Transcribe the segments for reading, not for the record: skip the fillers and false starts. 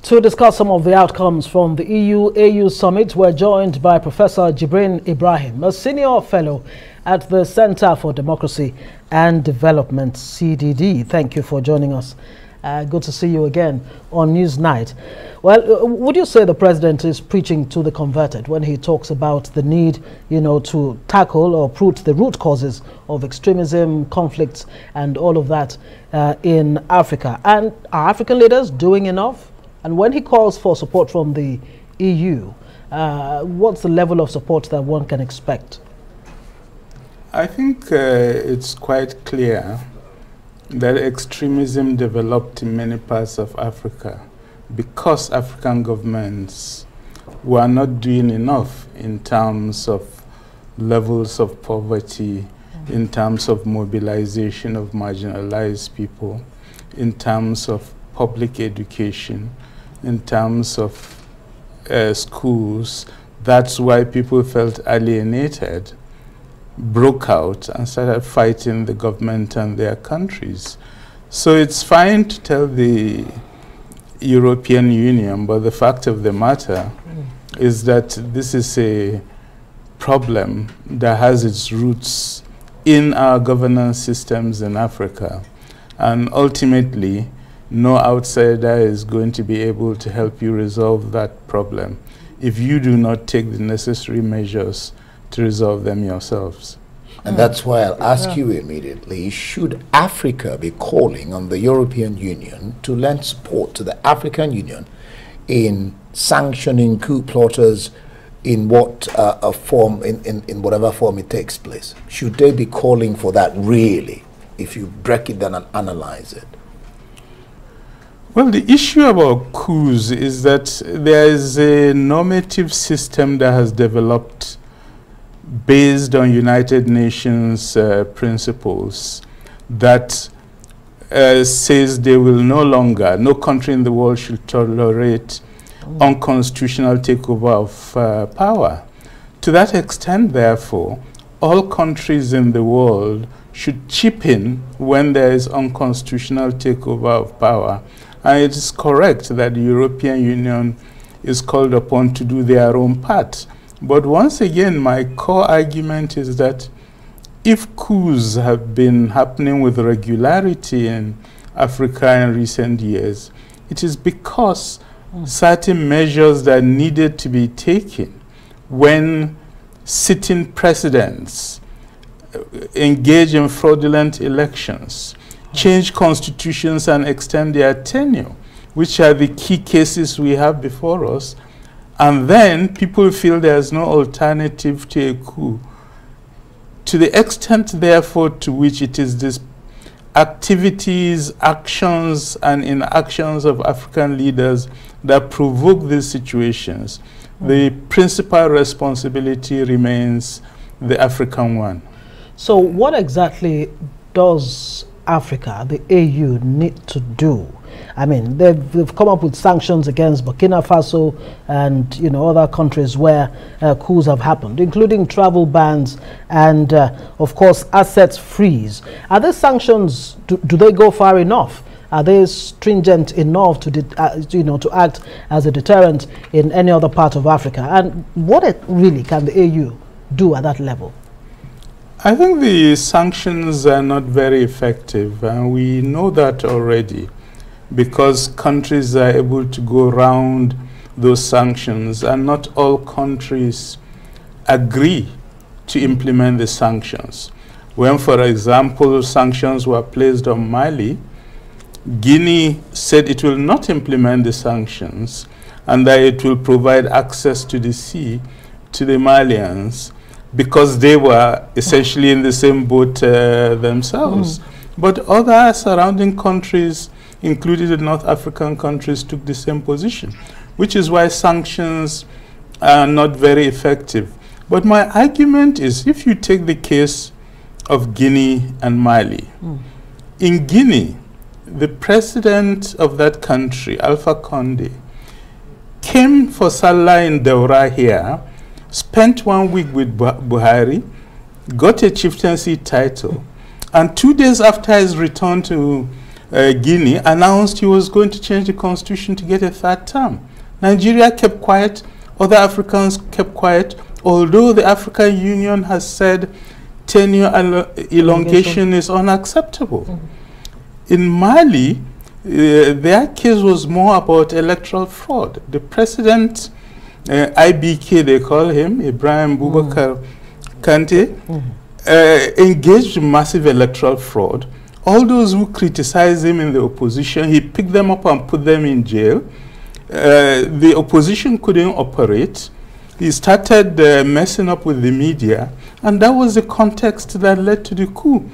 To discuss some of the outcomes from the EU-AU summit, we're joined by Professor Jibrin Ibrahim, a senior fellow at the Center for Democracy and Development, CDD. Thank you for joining us. Good to see you again on Newsnight. Well, would you say the president is preaching to the converted when he talks about the need, to tackle or uproot the root causes of extremism, conflicts, and all of that in Africa? And are African leaders doing enough? And when he calls for support from the EU, what's the level of support that one can expect? I think it's quite clear that extremism developed in many parts of Africa because African governments were not doing enough in terms of levels of poverty, in terms of mobilization of marginalized people, in terms of public education, in terms of schools. That's why people felt alienated, broke out, and started fighting the government and their countries. So it's fine to tell the European Union, but the fact of the matter is that this is a problem that has its roots in our governance systems in Africa. And ultimately, no outsider is going to be able to help you resolve that problem if you do not take the necessary measures to resolve them yourselves. And that's why I'll ask you immediately, should Africa be calling on the European Union to lend support to the African Union in sanctioning coup plotters in what form, in whatever form it takes place? Should they be calling for that really, if you break it down and analyze it? Well, the issue about coups is that there is a normative system that has developed based on United Nations principles that says they will no country in the world should tolerate unconstitutional takeover of power. To that extent, therefore, all countries in the world should chip in when there is unconstitutional takeover of power. And it is correct that the European Union is called upon to do their own part. But once again, my core argument is that if coups have been happening with regularity in Africa in recent years, it is because certain measures that needed to be taken when sitting presidents engage in fraudulent elections, change constitutions and extend their tenure, which are the key cases we have before us. And then people feel there's no alternative to a coup. To the extent, therefore, to which it is these activities, actions, and inactions of African leaders that provoke these situations, the principal responsibility remains the African one. So what exactly does Africa, the AU, need to do? I mean, they've come up with sanctions against Burkina Faso and other countries where coups have happened, including travel bans and of course assets freeze. Are these sanctions, do they go far enough? Are they stringent enough to to act as a deterrent in any other part of Africa? And what really can the AU do at that level? I think the sanctions are not very effective, and we know that already, because countries are able to go around those sanctions, and not all countries agree to implement the sanctions. When, for example, sanctions were placed on Mali, Guinea said it will not implement the sanctions and that it will provide access to the sea to the Malians, because they were essentially in the same boat themselves. But other surrounding countries, including the North African countries, took the same position, which is why sanctions are not very effective. But my argument is, if you take the case of Guinea and Mali, in Guinea, the president of that country, Alpha Condé, came for Salah in Daura here, spent 1 week with Buhari, got a chieftaincy title, and 2 days after his return to Guinea, announced he was going to change the constitution to get a third term. Nigeria kept quiet, other Africans kept quiet, although the African Union has said tenure elongation is unacceptable. In Mali, their case was more about electoral fraud. The president, IBK they call him, Ibrahim Boubacar Kante, engaged in massive electoral fraud. All those who criticized him in the opposition, he picked them up and put them in jail. The opposition couldn't operate. He started messing up with the media, and that was the context that led to the coup.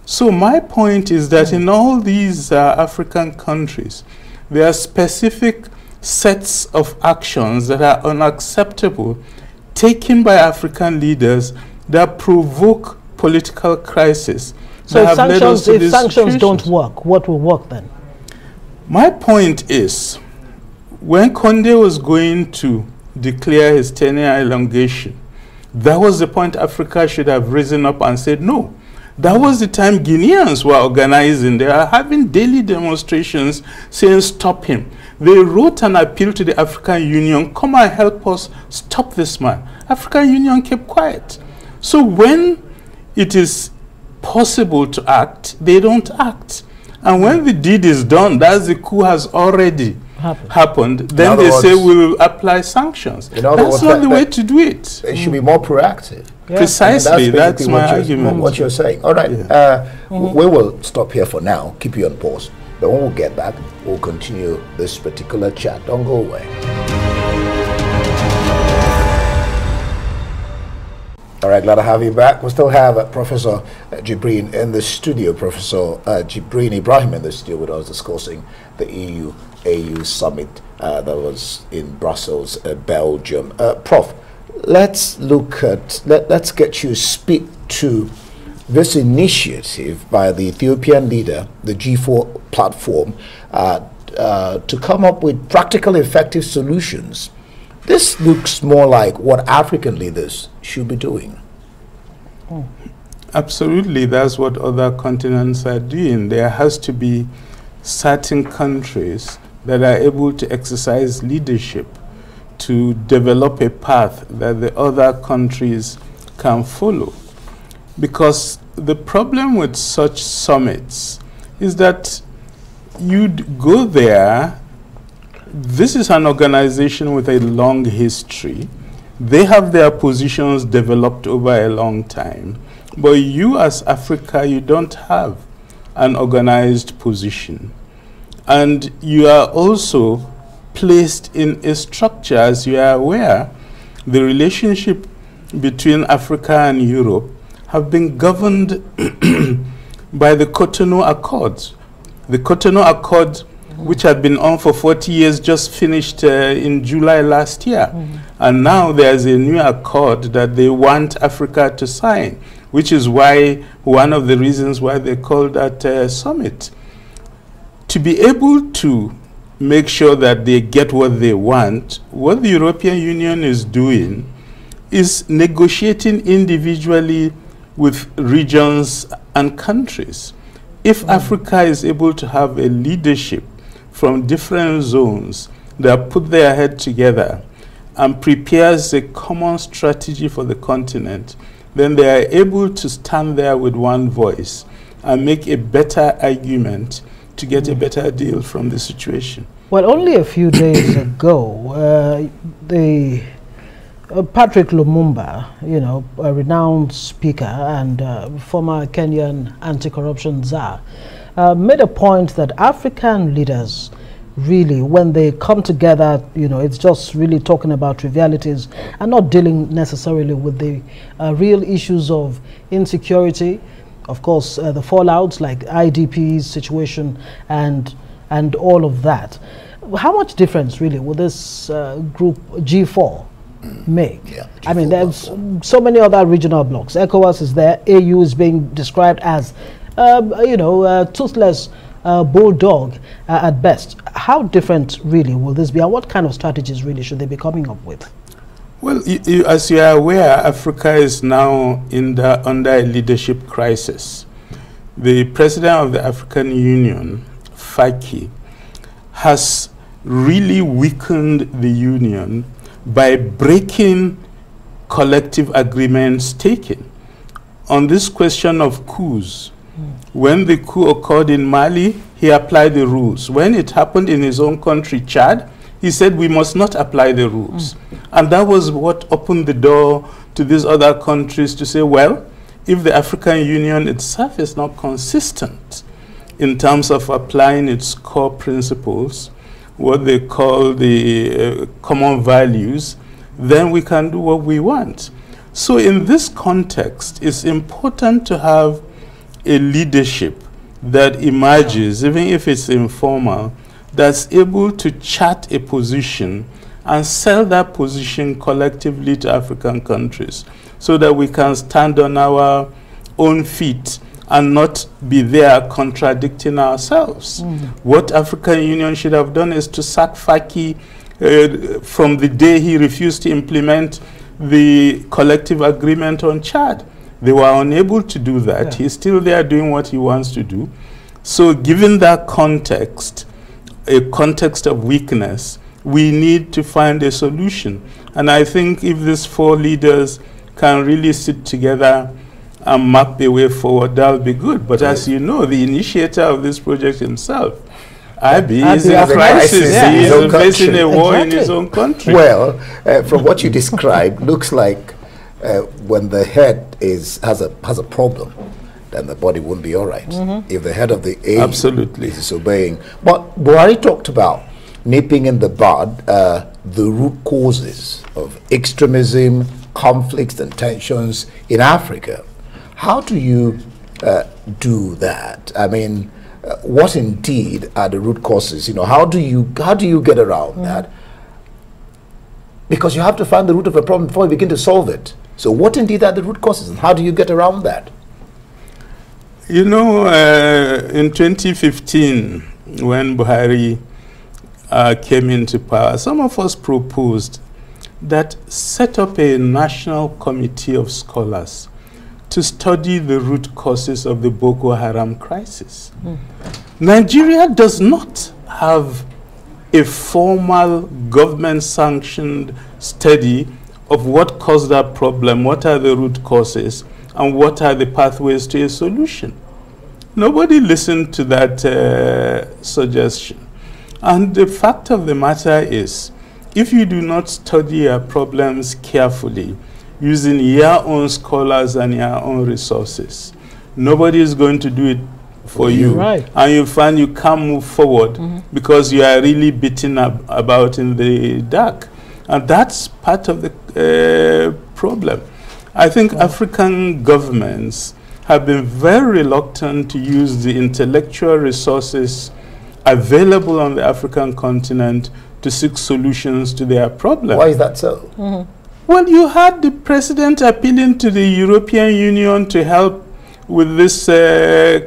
So my point is that in all these African countries, there are specific sets of actions that are unacceptable taken by African leaders that provoke political crisis. So if sanctions don't work, what will work then? My point is, when Condé was going to declare his tenure elongation, that was the point Africa should have risen up and said no. That was the time Guineans were organizing. They are having daily demonstrations saying stop him. They wrote an appeal to the African Union, come and help us stop this man. African Union kept quiet. So when it is possible to act, they don't act. And when the deed is done, that's the coup has already happened, then they say we will apply sanctions. That's not the way to do it. It should be more proactive. Yeah. Precisely, that's my argument. What you're saying. All right, we will stop here for now, keep you on pause. But when we get back, we'll continue this particular chat. Don't go away. All right, glad to have you back. We still have Professor Jibrin in the studio, Professor Jibrin Ibrahim in the studio with us discussing the EU summit that was in Brussels, Belgium. Prof, let's get you to speak to this initiative by the Ethiopian leader, the G4 platform, to come up with practical, effective solutions. This looks more like what African leaders should be doing. Absolutely, that's what other continents are doing. There has to be certain countries that are able to exercise leadership to develop a path that the other countries can follow. Because the problem with such summits is that you'd go there. This is an organization with a long history. They have their positions developed over a long time. But you as Africa, you don't have an organized position. And you are also placed in a structure, as you are aware. The relationship between Africa and Europe have been governed by the Cotonou Accords. The Cotonou Accord, which had been on for 40 years, just finished in July last year. And now there's a new accord that they want Africa to sign, which is why one of the reasons why they called that summit. To be able to make sure that they get what they want, what the European Union is doing is negotiating individually with regions and countries. If Africa is able to have a leadership from different zones that put their head together and prepares a common strategy for the continent, then they are able to stand there with one voice and make a better argument to get a better deal from the situation. Well, only a few days ago, Patrick Lumumba, a renowned speaker and former Kenyan anti-corruption czar, made a point that African leaders really, when they come together, it's just really talking about trivialities and not dealing necessarily with the real issues of insecurity, of course, the fallouts like IDP's situation and all of that. How much difference really will this group G4 make? Yeah, I mean, there's so many other regional blocks. ECOWAS is there. AU is being described as, toothless bulldog at best. How different really will this be, and what kind of strategies really should they be coming up with? Well, as you are aware, Africa is now under a leadership crisis. The president of the African Union Faki has really weakened the union by breaking collective agreements taken. On this question of coups, when the coup occurred in Mali, he applied the rules. When it happened in his own country, Chad, he said we must not apply the rules. And that was what opened the door to these other countries to say, well, if the African Union itself is not consistent in terms of applying its core principles, what they call the common values, then we can do what we want. So in this context, it's important to have a leadership that emerges, even if it's informal, that's able to chart a position and sell that position collectively to African countries so that we can stand on our own feet and not be there contradicting ourselves. What African Union should have done is to sack Faki from the day he refused to implement the collective agreement on Chad. They were unable to do that. He's still there doing what he wants to do. So given that context, a context of weakness, we need to find a solution. And I think if these four leaders can really sit together and map a way forward, that'll be good. But as you know, the initiator of this project himself, Abiy, is in a crisis. He is facing a war in his own country. Well, from what you described, looks like when the head has a problem, then the body won't be all right. If the head of the AU is disobeying. But Buhari talked about nipping in the bud the root causes of extremism, conflicts and tensions in Africa. How do you do that? I mean, what indeed are the root causes? You know, how do you get around that? Because you have to find the root of a problem before you begin to solve it. So what indeed are the root causes, and how do you get around that? You know, in 2015, when Buhari came into power, some of us proposed that set up a national committee of scholars to study the root causes of the Boko Haram crisis. Nigeria does not have a formal government-sanctioned study of what caused that problem, what are the root causes, and what are the pathways to a solution. Nobody listened to that suggestion. And the fact of the matter is, if you do not study your problems carefully, using your own scholars and your own resources, nobody is going to do it for you. And you find you can't move forward because you are really beaten up about in the dark. And that's part of the problem. I think African governments have been very reluctant to use the intellectual resources available on the African continent to seek solutions to their problems. Why is that so? Well, you had the president appealing to the European Union to help with this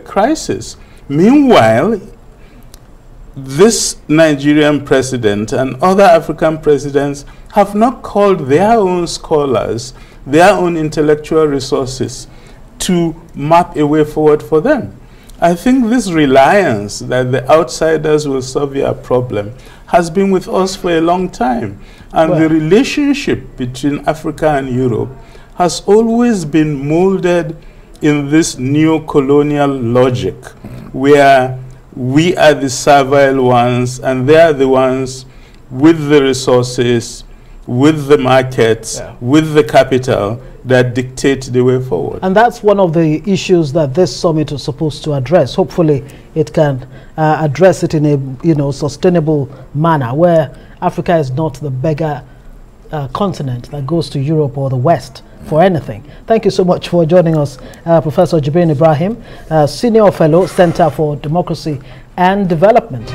crisis. Meanwhile, this Nigerian president and other African presidents have not called their own scholars, their own intellectual resources to map a way forward for them. I think this reliance that the outsiders will solve your problem has been with us for a long time. And the relationship between Africa and Europe has always been molded in this neo-colonial logic, where we are the servile ones and they are the ones with the resources, with the markets, with the capital that dictate the way forward. And that's one of the issues that this summit is supposed to address. Hopefully it can address it in a sustainable manner, where Africa is not the beggar continent that goes to Europe or the West for anything. Thank you so much for joining us, Professor Jibrin Ibrahim, Senior Fellow, Center for Democracy and Development.